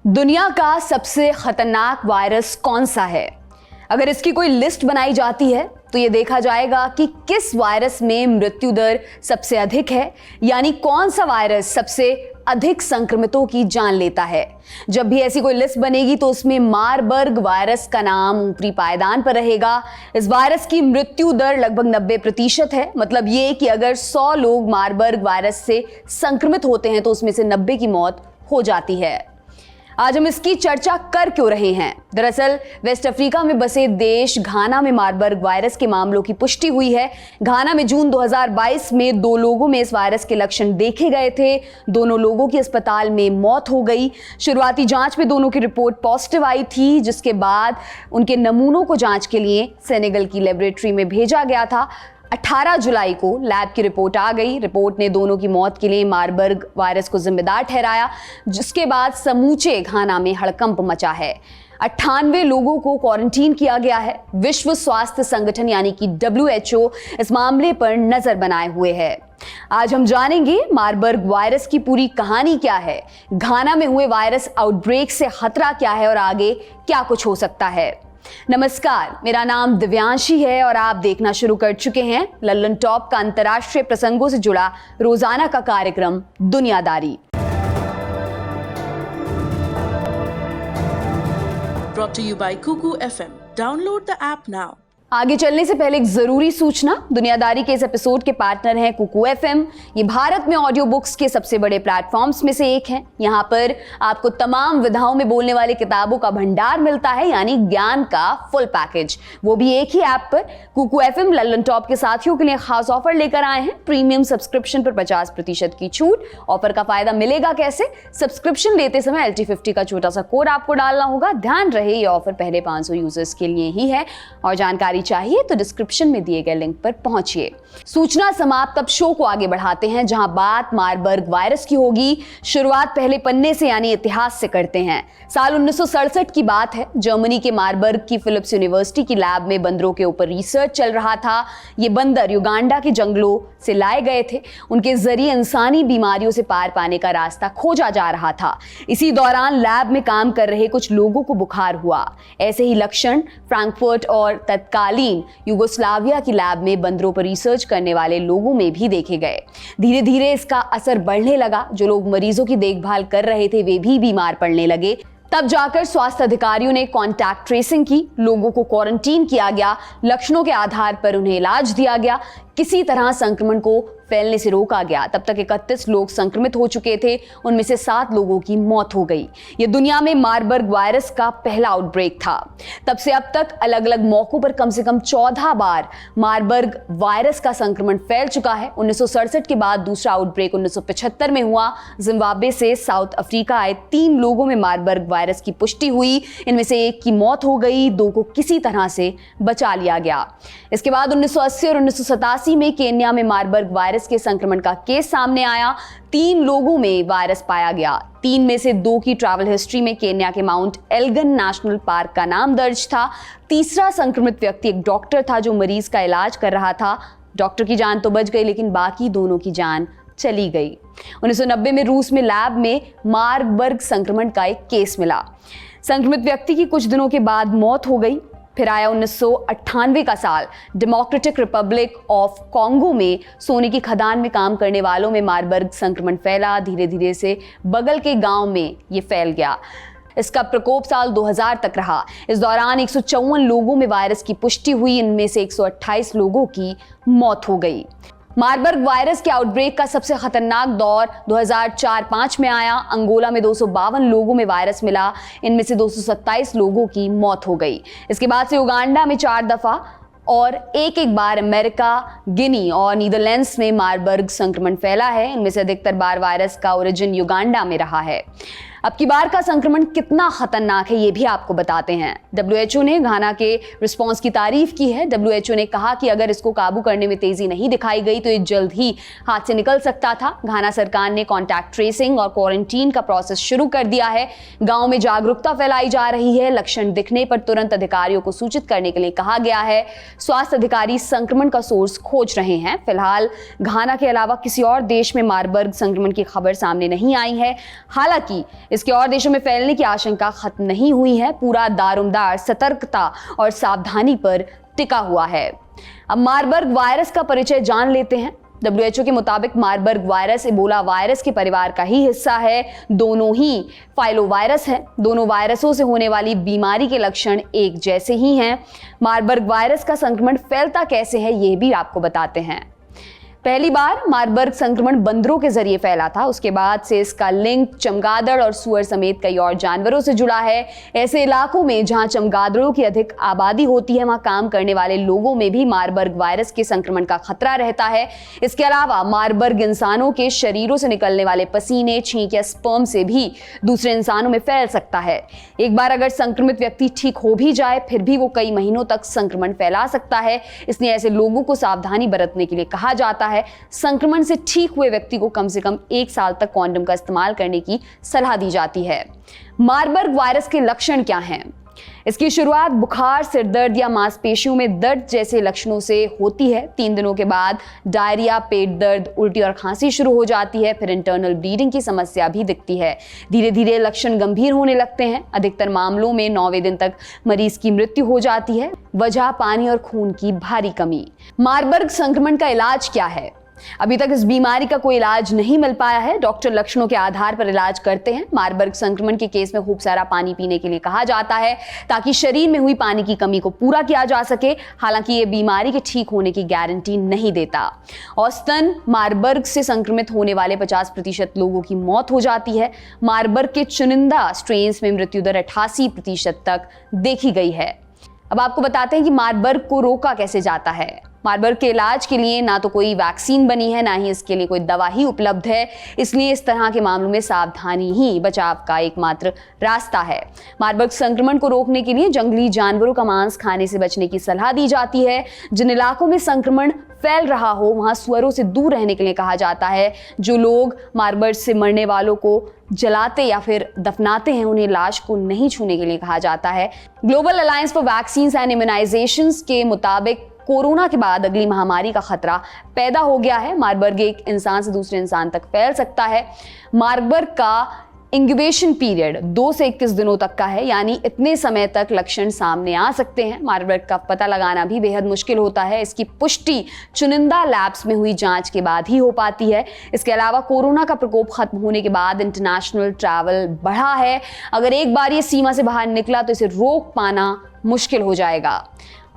दुनिया का सबसे खतरनाक वायरस कौन सा है? अगर इसकी कोई लिस्ट बनाई जाती है तो ये देखा जाएगा कि किस वायरस में मृत्यु दर सबसे अधिक है, यानी कौन सा वायरस सबसे अधिक संक्रमितों की जान लेता है। जब भी ऐसी कोई लिस्ट बनेगी तो उसमें मारबर्ग वायरस का नाम ऊपरी पायदान पर रहेगा। इस वायरस की मृत्यु दर लगभग 90% है। मतलब ये कि अगर 100 लोग मारबर्ग वायरस से संक्रमित होते हैं तो उसमें से 90 की मौत हो जाती है। आज हम इसकी चर्चा कर क्यों रहे हैं? दरअसल वेस्ट अफ्रीका में बसे देश घाना में मारबर्ग वायरस के मामलों की पुष्टि हुई है। घाना में जून 2022 में 2 लोगों में इस वायरस के लक्षण देखे गए थे। दोनों लोगों की अस्पताल में मौत हो गई। शुरुआती जांच में दोनों की रिपोर्ट पॉजिटिव आई थी, जिसके बाद उनके नमूनों को जांच के लिए सेनेगल की लेबोरेटरी में भेजा गया था। 18 जुलाई को लैब की रिपोर्ट आ गई। रिपोर्ट ने दोनों की मौत के लिए मारबर्ग वायरस को जिम्मेदार ठहराया, जिसके बाद समूचे घाना में हड़कंप मचा है। 98 लोगों को क्वारंटीन किया गया है। विश्व स्वास्थ्य संगठन यानी कि WHO इस मामले पर नजर बनाए हुए है। आज हम जानेंगे मारबर्ग वायरस की पूरी कहानी क्या है, घाना में हुए वायरस आउटब्रेक से खतरा क्या है और आगे क्या कुछ हो सकता है। नमस्कार, मेरा नाम दिव्यांशी है और आप देखना शुरू कर चुके हैं लल्लन टॉप का अंतर्राष्ट्रीय प्रसंगों से जुड़ा रोजाना का कार्यक्रम दुनियादारी। Brought to you by Kuku FM. Download the app now. आगे चलने से पहले एक जरूरी सूचना। दुनियादारी के इस एपिसोड के पार्टनर हैं कुकू FM। ये भारत में ऑडियो बुक्स के सबसे बड़े प्लेटफॉर्म्स में से एक है। यहाँ पर आपको तमाम विधाओं में बोलने वाली किताबों का भंडार मिलता है, यानी ज्ञान का फुल पैकेज, वो भी एक ही ऐप पर। कुकू FM लल्लन टॉप के साथियों के लिए खास ऑफर लेकर आए हैं। प्रीमियम सब्सक्रिप्शन पर 50% की छूट। ऑफर का फायदा मिलेगा कैसे? सब्सक्रिप्शन लेते समय LT50 का छोटा सा कोड आपको डालना होगा। ध्यान रहे ये ऑफर पहले 500 यूजर्स के लिए ही है और जानकारी चाहिए तो डिस्क्रिप्शन में दिए गए लिंक पर पहुंचिए। सूचना समाप्त, अब शो को आगे बढ़ाते हैं, जहां बात मारबर्ग वायरस की होगी। शुरुआत पहले पन्ने से यानी इतिहास से करते हैं। साल 1967 की बात है। जर्मनी के मारबर्ग की फिलिप्स यूनिवर्सिटी की लैब में बंदरों के ऊपर रिसर्च चल रहा था। ये बंदर युगांडा के जंगलों से लाए गए थे। उनके जरिए इंसानी बीमारियों से पार पाने का रास्ता खोजा जा रहा था। इसी दौरान लैब में काम कर रहे कुछ लोगों को बुखार हुआ। ऐसे ही लक्षण फ्रैंकफर्ट और तत्कालीन यूगोस्लाविया की लैब में बंदरों पर रिसर्च करने वाले लोगों में भी देखे गए। धीरे धीरे इसका असर बढ़ने लगा। जो लोग मरीजों की देखभाल कर रहे थे वे भी बीमार पड़ने लगे। तब जाकर स्वास्थ्य अधिकारियों ने कॉन्टैक्ट ट्रेसिंग की। लोगों को क्वारंटीन किया गया। लक्षणों के आधार पर उन्हें इलाज दिया गया। किसी तरह संक्रमण को फैलने से रोका गया। तब तक 31 लोग संक्रमित हो चुके थे। उनमें से 7 लोगों की मौत हो गई। यह दुनिया में मारबर्ग वायरस का पहला आउटब्रेक था। तब से अब तक अलग अलग मौकों पर कम से कम 14 बार मारबर्ग वायरस का संक्रमण फैल चुका है। 1967 के बाद दूसरा आउटब्रेक 1975 में हुआ। जिम्बाब्वे से साउथ अफ्रीका आए 3 लोगों में मारबर्ग वायरस की पुष्टि हुई। इनमें से 1 की मौत हो गई, 2 को किसी तरह से बचा लिया गया। इसके बाद 1980 और 1987 में केन्या में मारबर्ग वायरस के संक्रमण का केस सामने आया। 3 लोगों में वायरस पाया गया। 3 में से 2 की ट्रैवल हिस्ट्री में केन्या के माउंट एल्गन नेशनल पार्क का नाम दर्ज था। तीसरा संक्रमित व्यक्ति एक डॉक्टर था जो मरीज का इलाज कर रहा था। डॉक्टर की जान तो बच गई, लेकिन बाकी दोनों की जान चली गई। 1990 में रूस में लैब में मारबर्ग संक्रमण का एक केस मिला। संक्रमित व्यक्ति की कुछ दिनों के बाद मौत हो गई। फिर आया 1998 का साल। डेमोक्रेटिक रिपब्लिक ऑफ कॉन्गो में सोने की खदान में काम करने वालों में मारबर्ग संक्रमण फैला। धीरे धीरे से बगल के गांव में ये फैल गया। इसका प्रकोप साल 2000 तक रहा। इस दौरान 154 लोगों में वायरस की पुष्टि हुई। इनमें से 128 लोगों की मौत हो गई। मारबर्ग वायरस के आउटब्रेक का सबसे खतरनाक दौर 2004-05 में आया। अंगोला में 252 लोगों में वायरस मिला। इनमें से 227 लोगों की मौत हो गई। इसके बाद से युगांडा में 4 दफा और एक बार अमेरिका, गिनी और नीदरलैंड्स में मारबर्ग संक्रमण फैला है। इनमें से अधिकतर बार वायरस का ओरिजिन युगांडा में रहा है। अब की बार का संक्रमण कितना खतरनाक है ये भी आपको बताते हैं। WHO ने घाना के रिस्पांस की तारीफ की है। WHO ने कहा कि अगर इसको काबू करने में तेजी नहीं दिखाई गई तो ये जल्द ही हाथ से निकल सकता था। घाना सरकार ने कॉन्टैक्ट ट्रेसिंग और क्वारंटीन का प्रोसेस शुरू कर दिया है। गांव में जागरूकता फैलाई जा रही है। लक्षण दिखने पर तुरंत अधिकारियों को सूचित करने के लिए कहा गया है। स्वास्थ्य अधिकारी संक्रमण का सोर्स खोज रहे हैं। फिलहाल घाना के अलावा किसी और देश में मारबर्ग संक्रमण की खबर सामने नहीं आई है। हालांकि इसके और देशों में फैलने की आशंका खत्म नहीं हुई है। पूरा दारोमदार सतर्कता और सावधानी पर टिका हुआ है। अब मारबर्ग वायरस का परिचय जान लेते हैं। WHO के मुताबिक मारबर्ग वायरस इबोला वायरस के परिवार का ही हिस्सा है। दोनों ही फाइलोवायरस हैं। दोनों वायरसों से होने वाली बीमारी के लक्षण एक जैसे ही हैं। मारबर्ग वायरस का संक्रमण फैलता कैसे है ये भी आपको बताते हैं। पहली बार मारबर्ग संक्रमण बंदरों के जरिए फैला था। उसके बाद से इसका लिंक चमगादड़ और सुअर समेत कई और जानवरों से जुड़ा है। ऐसे इलाकों में जहां चमगादड़ों की अधिक आबादी होती है, वहां काम करने वाले लोगों में भी मारबर्ग वायरस के संक्रमण का खतरा रहता है। इसके अलावा मारबर्ग इंसानों के शरीरों से निकलने वाले पसीने, छींक या स्पर्म से भी दूसरे इंसानों में फैल सकता है। एक बार अगर संक्रमित व्यक्ति ठीक हो भी जाए, फिर भी वो कई महीनों तक संक्रमण फैला सकता है। इसलिए ऐसे लोगों को सावधानी बरतने के लिए कहा जाता है। संक्रमण से ठीक हुए व्यक्ति को कम से कम 1 साल तक कॉन्डम का इस्तेमाल करने की सलाह दी जाती है। मारबर्ग वायरस के लक्षण क्या हैं? इसकी शुरुआत बुखार, सिर दर्द या मांसपेशियों में दर्द जैसे लक्षणों से होती है। 3 दिनों के बाद डायरिया, पेट दर्द, उल्टी और खांसी शुरू हो जाती है। फिर इंटरनल ब्लीडिंग की समस्या भी दिखती है। धीरे धीरे लक्षण गंभीर होने लगते हैं। अधिकतर मामलों में 9वें दिन तक मरीज की मृत्यु हो जाती है। वजह पानी और खून की भारी कमी। मारबर्ग संक्रमण का इलाज क्या है? अभी तक इस बीमारी का कोई इलाज नहीं मिल पाया है। डॉक्टर लक्षणों के आधार पर इलाज करते हैं। मारबर्ग संक्रमण के केस में खूब सारा पानी पीने के लिए कहा जाता है ताकि शरीर में हुई पानी की कमी को पूरा किया जा सके। हालांकि ये बीमारी के ठीक होने की गारंटी नहीं देता। औसतन मारबर्ग से संक्रमित होने वाले 50% लोगों की मौत हो जाती है। मारबर्ग के चुनिंदा स्ट्रेन्स में मृत्यु दर 88% तक देखी गई है। अब आपको बताते हैं कि मारबर्ग को रोका कैसे जाता है। मारबर्ग के इलाज के लिए ना तो कोई वैक्सीन बनी है, ना ही इसके लिए कोई दवा ही उपलब्ध है। इसलिए इस तरह के मामलों में सावधानी ही बचाव का एकमात्र रास्ता है। मारबर्ग संक्रमण को रोकने के लिए जंगली जानवरों का मांस खाने से बचने की सलाह दी जाती है। जिन इलाकों में संक्रमण फैल रहा हो वहां सुअरों से दूर रहने के लिए कहा जाता है। जो लोग मारबर्ग से मरने वालों को जलाते या फिर दफनाते हैं, उन्हें लाश को नहीं छूने के लिए कहा जाता है। Global alliance for vaccines and immunisations के मुताबिक कोरोना के बाद अगली महामारी का खतरा पैदा हो गया है। मारबर्ग एक इंसान से दूसरे इंसान तक फैल सकता है। मारबर्ग का इंक्यूबेशन पीरियड 2 से 21 दिनों तक का है, यानी इतने समय तक लक्षण सामने आ सकते हैं। मारबर्ग का पता लगाना भी बेहद मुश्किल होता है। इसकी पुष्टि चुनिंदा लैब्स में हुई जांच के बाद ही हो पाती है। इसके अलावा कोरोना का प्रकोप खत्म होने के बाद इंटरनेशनल ट्रैवल बढ़ा है। अगर एक बार ये सीमा से बाहर निकला तो इसे रोक पाना मुश्किल हो जाएगा।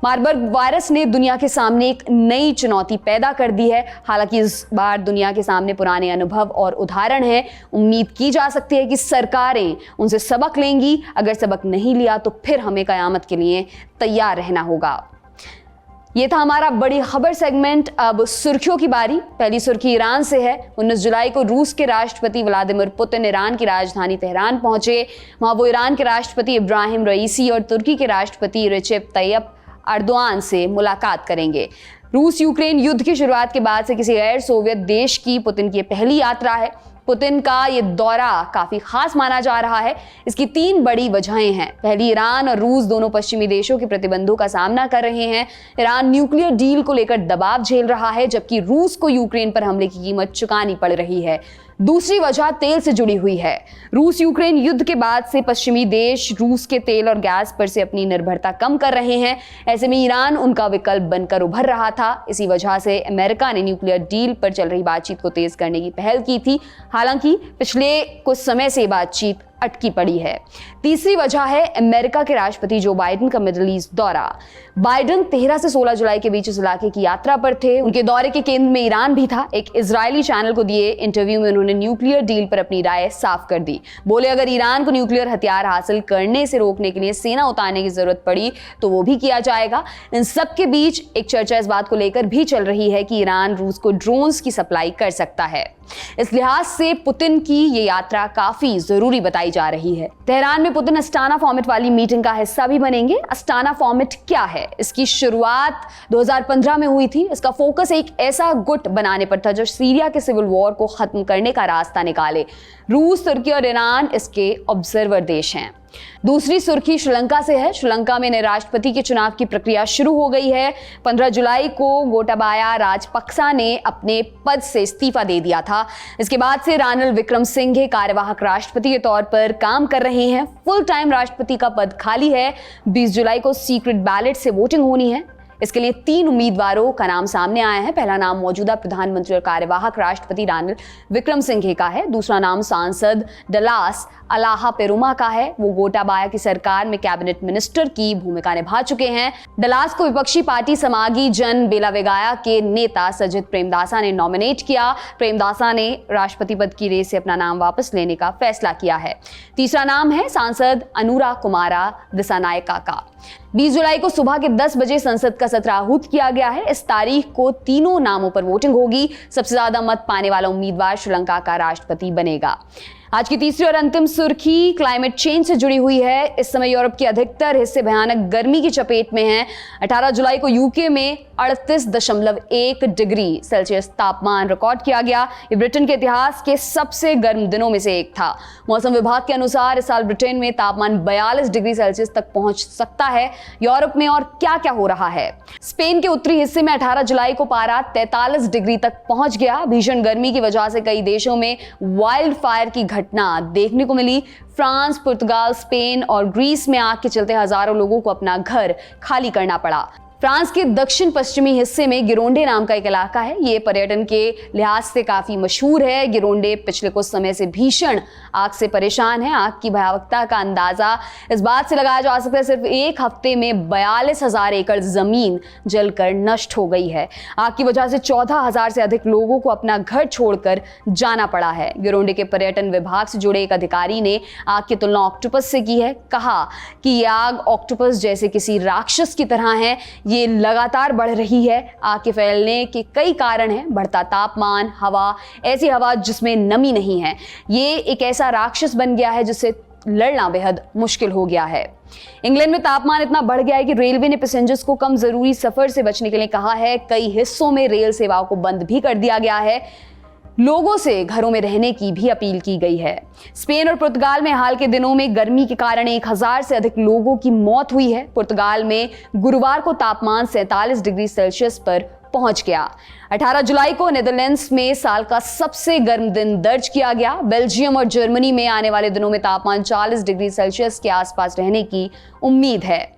मारबर्ग वायरस ने दुनिया के सामने एक नई चुनौती पैदा कर दी है। हालांकि इस बार दुनिया के सामने पुराने अनुभव और उदाहरण हैं। उम्मीद की जा सकती है कि सरकारें उनसे सबक लेंगी। अगर सबक नहीं लिया तो फिर हमें कयामत के लिए तैयार रहना होगा। ये था हमारा बड़ी खबर सेगमेंट। अब सुर्खियों की बारी। पहली सुर्खी ईरान से है। 19 जुलाई को रूस के राष्ट्रपति व्लादिमीर पुतिन ईरान की राजधानी तेहरान पहुंचे। वहां वो ईरान के राष्ट्रपति इब्राहिम रईसी और तुर्की के राष्ट्रपति रेसेप तैयप अर्दोआन से मुलाकात करेंगे। रूस यूक्रेन युद्ध की शुरुआत के बाद से किसी गैर सोवियत देश की पुतिन की पहली यात्रा है। पुतिन का ये दौरा काफी खास माना जा रहा है। इसकी 3 बड़ी वजहें हैं। पहली, ईरान और रूस दोनों पश्चिमी देशों के प्रतिबंधों का सामना कर रहे हैं। ईरान न्यूक्लियर डील को लेकर दबाव झेल रहा है, जबकि रूस को यूक्रेन पर हमले की कीमत चुकानी पड़ रही है। दूसरी वजह तेल से जुड़ी हुई है। रूस यूक्रेन युद्ध के बाद से पश्चिमी देश रूस के तेल और गैस पर से अपनी निर्भरता कम कर रहे हैं। ऐसे में ईरान उनका विकल्प बनकर उभर रहा था। इसी वजह से अमेरिका ने न्यूक्लियर डील पर चल रही बातचीत को तेज करने की पहल की थी। हालांकि पिछले कुछ समय से बातचीत अटकी पड़ी है। तीसरी वजह है अमेरिका के राष्ट्रपति जो बाइडेन का मिडिल ईस्ट दौरा। बाइडेन 13 से 16 जुलाई के बीच इस इलाके की यात्रा पर थे। उनके दौरे के केंद्र में ईरान भी था। एक इजरायली चैनल को दिए इंटरव्यू में उन्होंने न्यूक्लियर डील पर अपनी राय साफ कर दी। बोले अगर ईरान को न्यूक्लियर हथियार हासिल करने से रोकने के लिए सेना उतारने की जरूरत पड़ी तो वो भी किया जाएगा। इन सब के बीच एक चर्चा इस बात को लेकर भी चल रही है कि ईरान रूस को ड्रोन्स की सप्लाई कर सकता है। इस लिहाज से पुतिन की ये यात्रा काफी जरूरी बताई जा रही है। तेहरान में पुतिन अस्ताना फॉर्मेट वाली मीटिंग का हिस्सा भी बनेंगे। अस्ताना फॉर्मेट क्या है? इसकी शुरुआत 2015 में हुई थी। इसका फोकस एक ऐसा गुट बनाने पर था जो सीरिया के सिविल वॉर को खत्म करने का रास्ता निकाले। रूस, तुर्की और ईरान इसके ऑब्जर्वर देश हैं। दूसरी सुर्खी श्रीलंका से है। श्रीलंका में नए राष्ट्रपति के चुनाव की प्रक्रिया शुरू हो गई है। 15 जुलाई को गोटाबाया राजपक्सा ने अपने पद से इस्तीफा दे दिया था। इसके बाद से रानिल विक्रमसिंघे कार्यवाहक राष्ट्रपति के तौर पर काम कर रहे हैं। फुल टाइम राष्ट्रपति का पद खाली है। 20 जुलाई को सीक्रेट बैलेट से वोटिंग होनी है। इसके लिए 3 उम्मीदवारों का नाम सामने आया है। पहला नाम मौजूदा प्रधानमंत्री और कार्यवाहक राष्ट्रपति रानिल विक्रमसिंघे का है। दूसरा नाम सांसद डलास अलाहा पेरुमा का है। वो गोटाबाया की सरकार में कैबिनेट मिनिस्टर की भूमिका निभा चुके हैं। डलास को विपक्षी पार्टी समागी जन बेलावेगाया के नेता सजित प्रेमदासा ने नॉमिनेट किया। प्रेमदासा ने राष्ट्रपति पद की रेस से अपना नाम वापस लेने का फैसला किया है। तीसरा नाम है सांसद अनुरा कुमारा दिसानायका का। 20 जुलाई को सुबह के 10 बजे संसद का सत्र आहूत किया गया है। इस तारीख को तीनों नामों पर वोटिंग होगी। सबसे ज्यादा मत पाने वाला उम्मीदवार श्रीलंका का राष्ट्रपति बनेगा। आज की तीसरी और अंतिम सुर्खी क्लाइमेट चेंज से जुड़ी हुई है। इस समय यूरोप के अधिकतर हिस्से भयानक गर्मी की चपेट में हैं। 18 जुलाई को यूके में 38.1 डिग्री सेल्सियस तापमान रिकॉर्ड किया गया। ये ब्रिटेन के इतिहास के सबसे गर्म दिनों में से एक था। मौसम विभाग के अनुसार इस साल ब्रिटेन में तापमान 42 डिग्री सेल्सियस तक पहुंच सकता है। यूरोप में और क्या क्या हो रहा है? स्पेन के उत्तरी हिस्से में 18 जुलाई को पारा 43 डिग्री तक पहुंच गया। भीषण गर्मी की वजह से कई देशों में वाइल्ड फायर की घटना देखने को मिली। फ्रांस, पुर्तगाल, स्पेन और ग्रीस में आग के चलते हजारों लोगों को अपना घर खाली करना पड़ा। फ्रांस के दक्षिण पश्चिमी हिस्से में गिरोंडे नाम का एक इलाका है। ये पर्यटन के लिहाज से काफी मशहूर है। गिरोंडे पिछले कुछ समय से भीषण आग से परेशान है। आग की भयावहता का अंदाजा इस बात से लगाया जा सकता है, सिर्फ एक हफ्ते में 42,000 एकड़ जमीन जलकर नष्ट हो गई है। आग की वजह से 14,000 से अधिक लोगों को अपना घर छोड़कर जाना पड़ा है। गिरोंडे के पर्यटन विभाग से जुड़े एक अधिकारी ने आग की तुलना ऑक्टोपस से की है। कहा कि ये आग ऑक्टोपस जैसे किसी राक्षस की तरह है। ये लगातार बढ़ रही है। आग के फैलने के कई कारण हैं। बढ़ता तापमान, हवा, ऐसी हवा जिसमें नमी नहीं है। ये एक ऐसा राक्षस बन गया है जिससे लड़ना बेहद मुश्किल हो गया है। इंग्लैंड में तापमान इतना बढ़ गया है कि रेलवे ने पैसेंजर्स को कम जरूरी सफर से बचने के लिए कहा है। कई हिस्सों में रेल सेवाओं को बंद भी कर दिया गया है। लोगों से घरों में रहने की भी अपील की गई है। स्पेन और पुर्तगाल में हाल के दिनों में गर्मी के कारण 1000 से अधिक लोगों की मौत हुई है। पुर्तगाल में गुरुवार को तापमान 47 डिग्री सेल्सियस पर पहुंच गया। 18 जुलाई को नीदरलैंड्स में साल का सबसे गर्म दिन दर्ज किया गया। बेल्जियम और जर्मनी में आने वाले दिनों में तापमान 40 डिग्री सेल्सियस के आसपास रहने की उम्मीद है।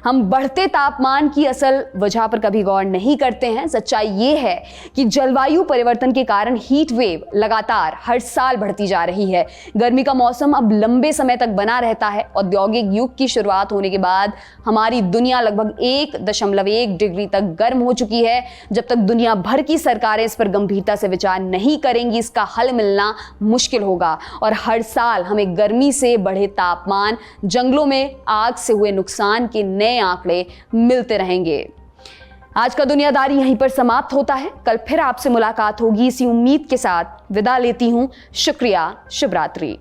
हम बढ़ते तापमान की असल वजह पर कभी गौर नहीं करते हैं। सच्चाई ये है कि जलवायु परिवर्तन के कारण हीट वेव लगातार हर साल बढ़ती जा रही है। गर्मी का मौसम अब लंबे समय तक बना रहता है। औद्योगिक युग की शुरुआत होने के बाद हमारी दुनिया लगभग 1.1 डिग्री तक गर्म हो चुकी है। जब तक दुनिया भर की सरकारें इस पर गंभीरता से विचार नहीं करेंगी, इसका हल मिलना मुश्किल होगा। और हर साल हमें गर्मी से बढ़े तापमान, जंगलों में आग से हुए नुकसान के नए आंकड़े मिलते रहेंगे। आज का दुनियादारी यहीं पर समाप्त होता है। कल फिर आपसे मुलाकात होगी इसी उम्मीद के साथ विदा लेती हूं। शुक्रिया, शुभ रात्रि।